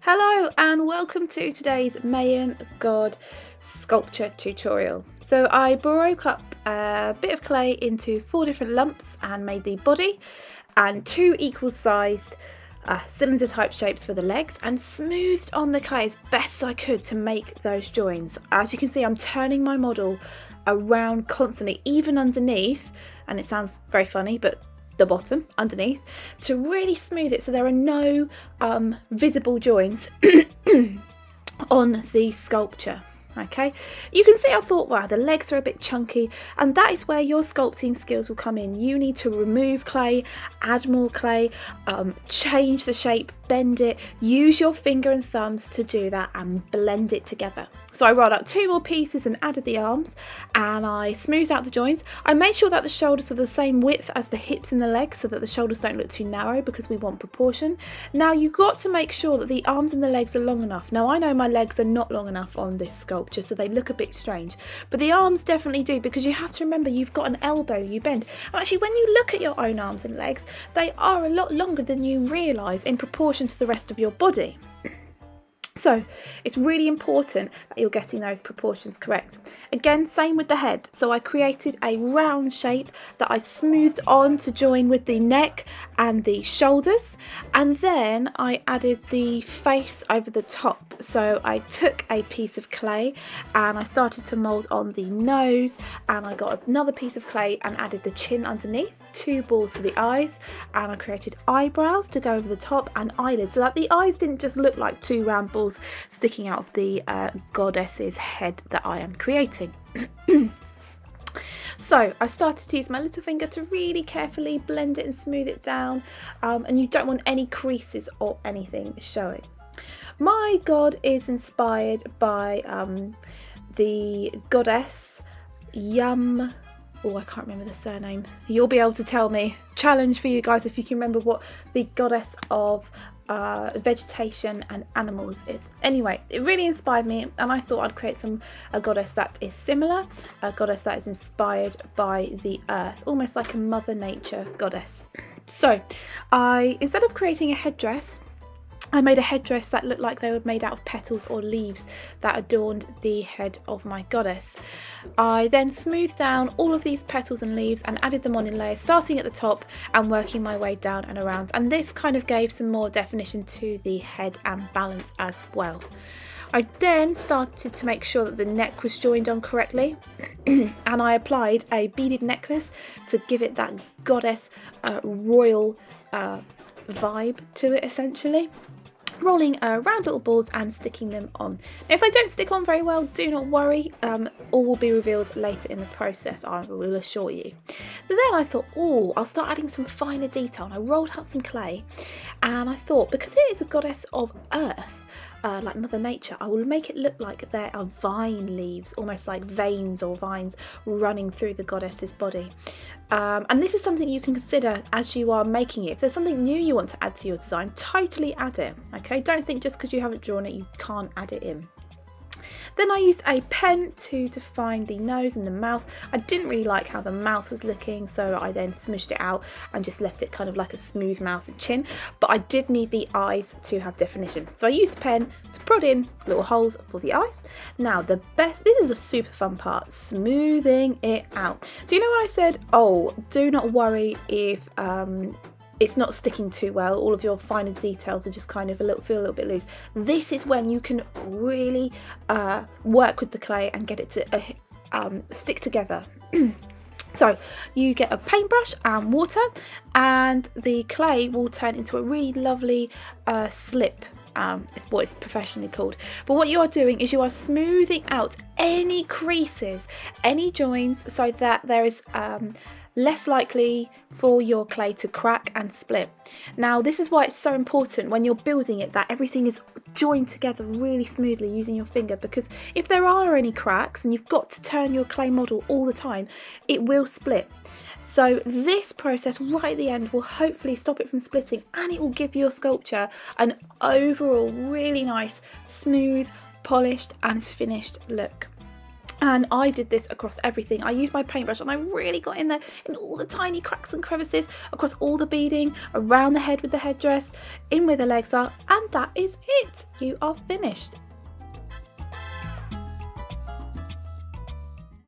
Hello and welcome to today's Mayan god sculpture tutorial. So I broke up a bit of clay into 4 different lumps and made the body and 2 equal sized cylinder type shapes for the legs and smoothed on the clay as best I could to make those joins. As you can see, I'm turning my model around constantly, even underneath, and it sounds very funny, but the bottom underneath, to really smooth it so there are no visible joins on the sculpture. Okay, you can see I thought, wow, the legs are a bit chunky, and that is where your sculpting skills will come in. You need to remove clay, add more clay, change the shape, bend it, use your finger and thumbs to do that and blend it together. So I rolled out 2 more pieces and added the arms, and I smoothed out the joints. I made sure that the shoulders were the same width as the hips and the legs so that the shoulders don't look too narrow, because we want proportion. Now you've got to make sure that the arms and the legs are long enough. Now I know my legs are not long enough on this sculpture, so they look a bit strange, but the arms definitely do, because you have to remember you've got an elbow you bend. And actually, when you look at your own arms and legs, they are a lot longer than you realise in proportion to the rest of your body. So it's really important that you're getting those proportions correct. Again, same with the head. So I created a round shape that I smoothed on to join with the neck and the shoulders, and then I added the face over the top. So I took a piece of clay and I started to mould on the nose, and I got another piece of clay and added the chin underneath, 2 balls for the eyes, and I created eyebrows to go over the top and eyelids, so that the eyes didn't just look like 2 round balls sticking out of the goddess's head that I am creating. So I started to use my little finger to really carefully blend it and smooth it down, and you don't want any creases or anything showing. My god is inspired by the goddess Yum. Oh, I can't remember the surname. You'll be able to tell me. Challenge for you guys if you can remember what the goddess of vegetation and animals is. Anyway, it really inspired me, and I thought I'd create a goddess that is similar, a goddess that is inspired by the earth, almost like a Mother Nature goddess. So instead of creating a headdress, I made a headdress that looked like they were made out of petals or leaves that adorned the head of my goddess. I then smoothed down all of these petals and leaves and added them on in layers, starting at the top and working my way down and around. And this kind of gave some more definition to the head and balance as well. I then started to make sure that the neck was joined on correctly, and I applied a beaded necklace to give it that goddess royal vibe to it, essentially. Rolling round little balls and sticking them on. Now, if they don't stick on very well, do not worry, all will be revealed later in the process, I will assure you. But then I thought, oh, I'll start adding some finer detail, and I rolled out some clay, and I thought, because it is a goddess of earth, like Mother Nature, I will make it look like there are vine leaves, almost like veins or vines running through the goddess's body. And this is something you can consider as you are making it. If there's something new you want to add to your design, totally add it. Okay, don't think just because you haven't drawn it you can't add it in. Then I used a pen to define the nose and the mouth. I didn't really like how the mouth was looking, so I then smooshed it out and just left it kind of like a smooth mouth and chin. But I did need the eyes to have definition, so I used a pen to prod in little holes for the eyes. Now this is a super fun part, smoothing it out. So you know when I said, oh, do not worry if it's not sticking too well, all of your finer details are just kind of feel a little bit loose. This is when you can really work with the clay and get it to stick together. So you get a paintbrush and water, and the clay will turn into a really lovely slip. It's what it's professionally called. But what you are doing is you are smoothing out any creases, any joins, so that there is less likely for your clay to crack and split. Now this is why it's so important when you're building it that everything is joined together really smoothly using your finger, because if there are any cracks and you've got to turn your clay model all the time, it will split. So this process right at the end will hopefully stop it from splitting, and it will give your sculpture an overall really nice, smooth, polished and finished look. And I did this across everything. I used my paintbrush and I really got in there in all the tiny cracks and crevices, across all the beading, around the head with the headdress, in where the legs are, and that is it. You are finished.